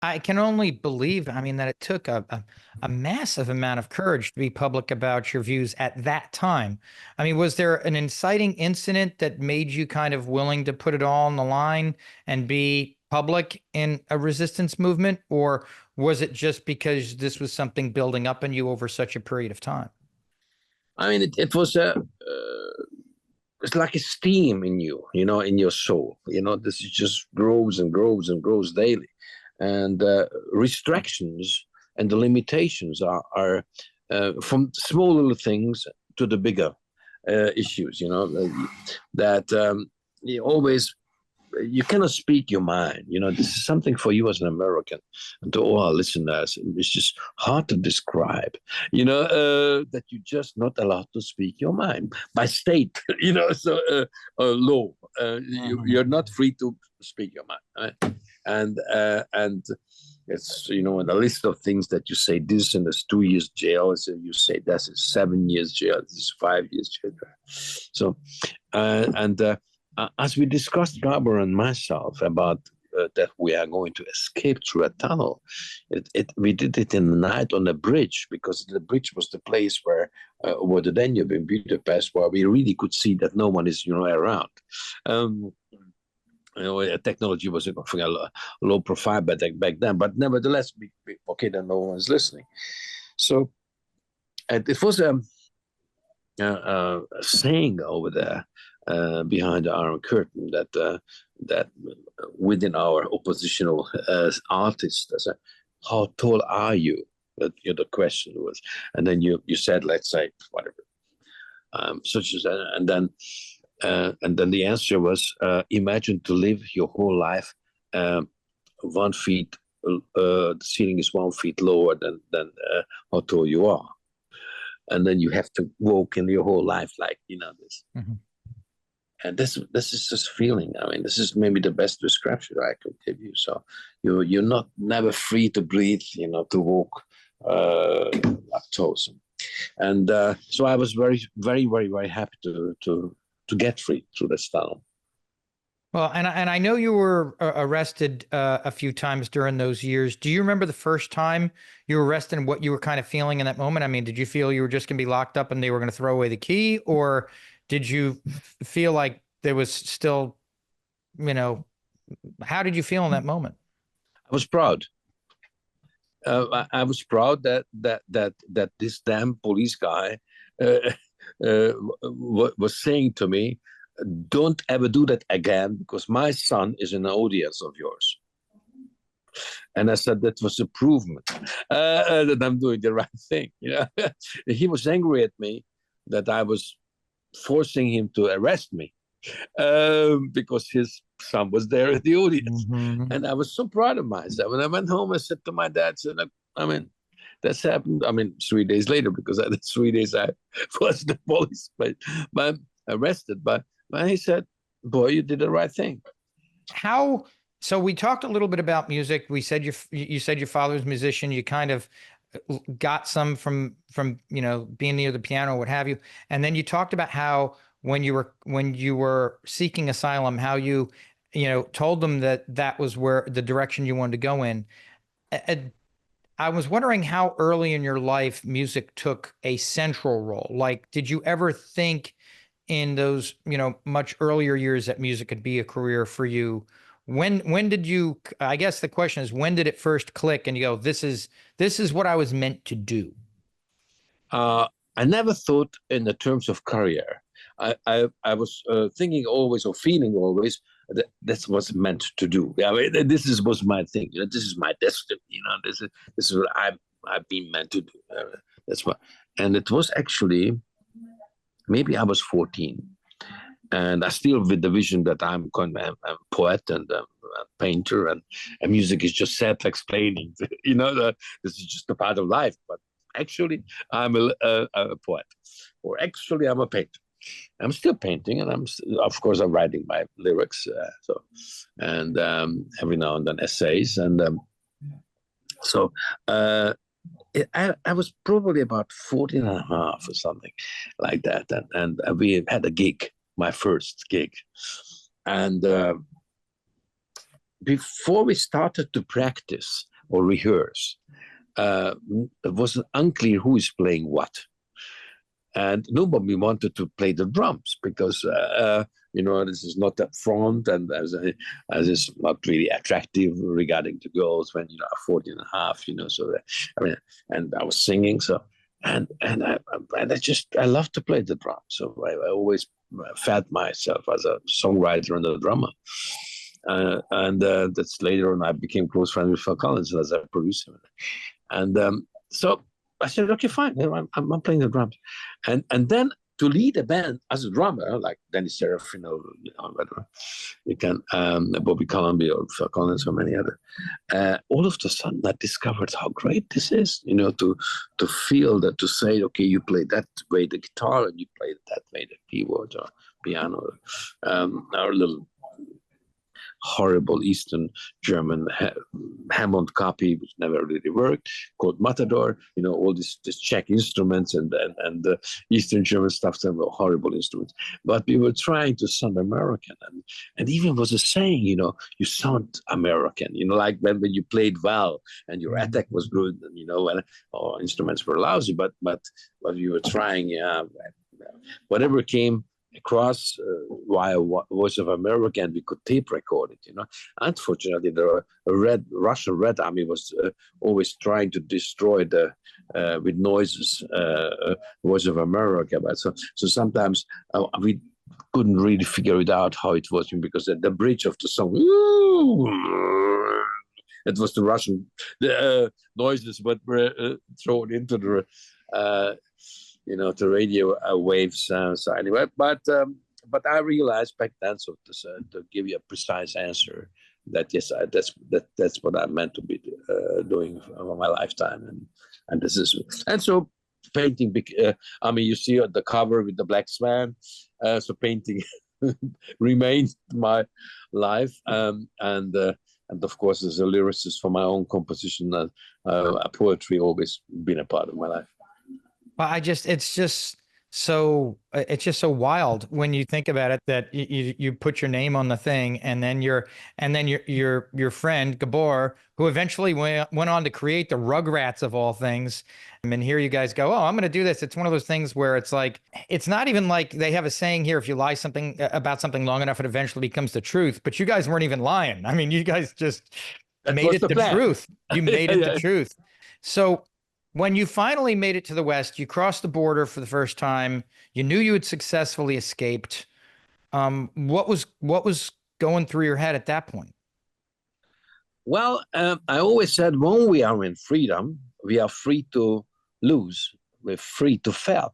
I can only believe, I mean, that it took a massive amount of courage to be public about your views at that time. I mean, was there an inciting incident that made you kind of willing to put it all on the line and be public in a resistance movement? Or was it just because this was something building up in you over such a period of time? I mean, it was it's like a steam in you, in your soul. This just grows and grows and grows daily, and restrictions and the limitations are from small little things to the bigger issues. That you always you cannot speak your mind. This is something for you as an American and to all our listeners. It's just hard to describe, that you're just not allowed to speak your mind by state, so law. You're not free to speak your mind. Right? And it's, in the list of things that you say this and there's 2 years jail. So you say this is 7 years jail. This is 5 years jail. So, as we discussed, Gabor and myself, about that we are going to escape through a tunnel, we did it in the night on the bridge, because the bridge was the place where over the Danube in Budapest, where we really could see that no one is, around. Technology was a low profile back then, but nevertheless, okay, then no one's listening. So it was a saying over there behind the Iron Curtain that within our oppositional artists, I said, how tall are you? That the question was, and then you said, let's say whatever, such as that, and then the answer was, imagine to live your whole life 1 feet. The ceiling is 1 feet lower than how tall you are, and then you have to walk in your whole life like this. Mm-hmm. And this is just feeling. I mean, this is maybe the best description I could give you. So you're not never free to breathe, to walk lactose. And so I was very, very, very, very happy to get free through this tunnel. Well, and I know you were arrested a few times during those years. Do you remember the first time you were arrested and what you were kind of feeling in that moment? I mean, did you feel you were just going to be locked up and they were going to throw away the key, or did you feel like there was still, how did you feel in that moment? I was proud. I was proud that this damn police guy was saying to me, don't ever do that again, because my son is an audience of yours. And I said that was a proof that I'm doing the right thing. He was angry at me that I was forcing him to arrest me because his son was there at the audience. Mm-hmm. And I was so proud of myself. When I went home, I said to my dad, that's happened. 3 days later, because the 3 days I was the police, but arrested. But he said, boy, you did the right thing. So we talked a little bit about music. We said you said your father was a musician. You kind of got some from being near the piano, what have you. And then you talked about how when you were seeking asylum, how you told them that was where the direction you wanted to go in. I was wondering how early in your life music took a central role. Like, did you ever think in those much earlier years that music could be a career for you? When did you, I guess the question is, when did it first click and you go, this is what I was meant to do? I never thought in the terms of career. I was thinking always, or feeling always, that that's what's meant to do. I mean, this was my thing. This is my destiny. This is what I've been meant to do. That's what. And it was actually, maybe I was 14. And I still with the vision that I'm a poet and a painter, and music is just self-explaining. This is just a part of life. But actually, I'm a poet, or actually, I'm a painter. I'm still painting, and of course I'm writing my lyrics. And every now and then essays, and I was probably about 14 and a half or something like that, and we had a gig. My first gig, and before we started to practice, or rehearse. It was unclear who is playing what. And nobody wanted to play the drums because, this is not that front, and as it's not really attractive regarding to girls when, 14 and a half, so and I was singing. So, and I love to play the drums. So I always felt myself as a songwriter and a drummer. That's later on I became close friends with Phil Collins as a producer. And so I said, okay, fine, I'm playing the drums. And then to lead a band as a drummer, like Danny Serafin, whatever, you can, Bobby Columbia or Phil Collins or many other. All of a sudden I discovered how great this is, to feel that, to say, okay, you play that way the guitar and you play that way the keyboard or piano, or little horrible Eastern German Hammond copy, which never really worked, called Matador. All these Czech instruments and the Eastern German stuff, they were horrible instruments. But we were trying to sound American, and even was a saying, you sound American. Like when you played well and your attack was good, and when our instruments were lousy, but you were trying. Whatever came across via Voice of America, and we could tape record it. Unfortunately, the Russian Red Army was always trying to destroy with noises Voice of America. But so sometimes we couldn't really figure it out how it was, because the bridge of the song, it was the Russian noises that were thrown into the the radio waves. So anyway, but I realized back then, so to give you a precise answer, that yes, that's what I meant to be doing for my lifetime, and this is, and so painting. You see the cover with the black swan. So painting remains my life, and of course, as a lyricist for my own composition, poetry always been a part of my life. Well, it's just so wild when you think about it, that you put your name on the thing, and then your friend Gabor, who eventually went on to create the Rugrats of all things. And here you guys go, oh, I'm going to do this. It's one of those things where it's like, it's not even like they have a saying here, if you lie about something long enough, it eventually becomes the truth. But you guys weren't even lying. I mean, you guys just made it the truth. You made it the truth. So when you finally made it to the West, you crossed the border for the first time. You knew you had successfully escaped. What was going through your head at that point? Well, I always said, when we are in freedom, we are free to lose. We're free to fail.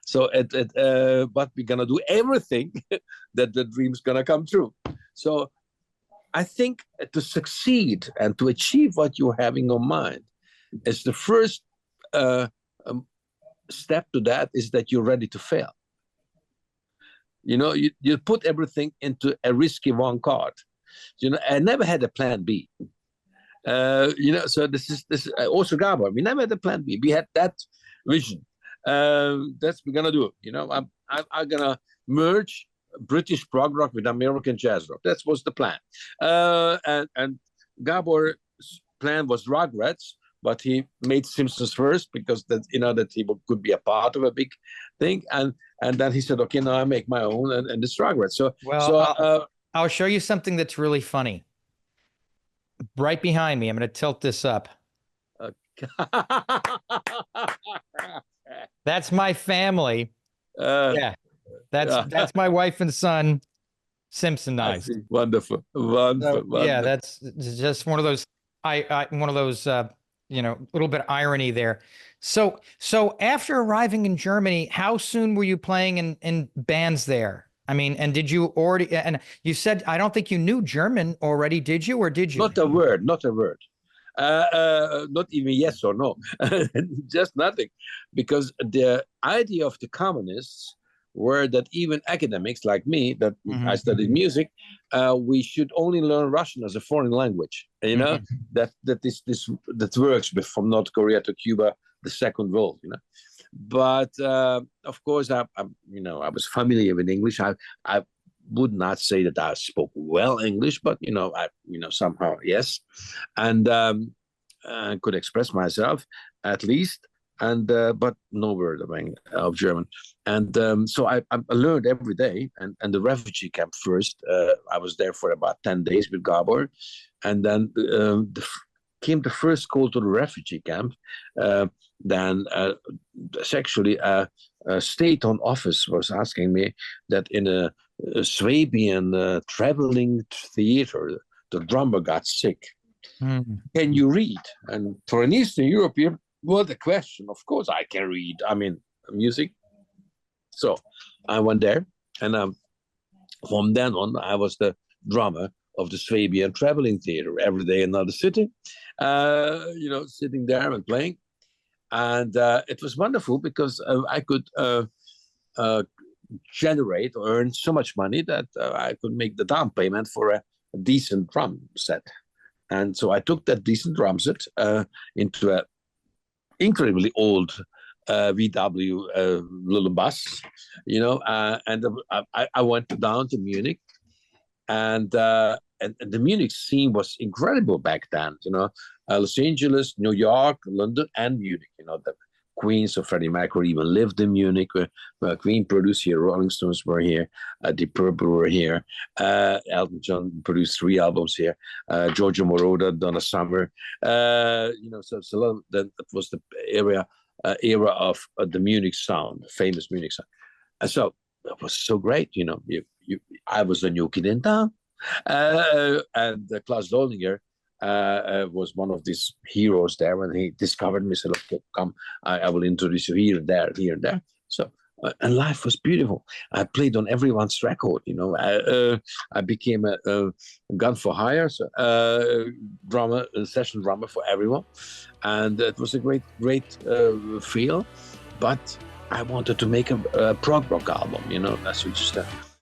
So, but we're gonna do everything that the dream's gonna come true. So, I think to succeed and to achieve what you're having on mind is the first step to that, is that you're ready to fail. You put everything into a risky one card. I never had a plan B. So this is also Gabor. We never had a plan B. We had that vision. That's we're gonna do. I'm gonna merge British prog rock with American jazz rock. That was the plan. And Gabor's plan was Rugrats, but he made Simpsons first, because that he could be a part of a big thing, and then he said, okay, now I make my own, and it's Rugrats. So I'll show you something that's really funny. Right behind me, I'm going to tilt this up. That's my family. That's my wife and son, Simpsonized. Wonderful. Yeah, that's just one of those. One of those. Little bit of irony there. So after arriving in Germany, how soon were you playing in bands there? I mean, and did you already, and you said, I don't think you knew German already, did you, or did you? Not a word. Not even yes or no, just nothing. Because the idea of the communists were that even academics like me, that I studied music, we should only learn Russian as a foreign language. That works from North Korea to Cuba, the second world. But of course, I was familiar with English. I would not say that I spoke well English, but somehow yes. And could express myself at least, and but no word of German. And so I learned every day. And the refugee camp first, I was there for about 10 days with Gabor, and then came the first call to the refugee camp. Then actually a state-owned office was asking me that in a Swabian traveling theater, the drummer got sick. Can you read? And for an Eastern European, what a question. Of course I can read. I mean, music. So I went there, and from then on, I was the drummer of the Swabian Traveling Theater. Every day another city, sitting there and playing. And it was wonderful because I could generate or earn so much money that I could make the down payment for a decent drum set. And so I took that decent drum set into an incredibly old VW little bus, and I went down to Munich, and the Munich scene was incredible back then. Los Angeles, New York, London, and Munich. The Queen, so Freddie Mercury even lived in Munich, where Queen produced here, Rolling Stones were here, Deep Purple were here, Elton John produced 3 albums here, Giorgio Moroder, Donna Summer, so it's a lot. That was the era of the Munich Sound, famous Munich Sound. And so it was so great, I was the new kid in town, and Klaus Doldinger was one of these heroes there. When he discovered me, said, "Okay, come, I will introduce you here, there, here, there." So, and life was beautiful. I played on everyone's record. I became a gun for hire, drummer, session drummer for everyone, and it was a great feel. But I wanted to make a prog rock album. That's just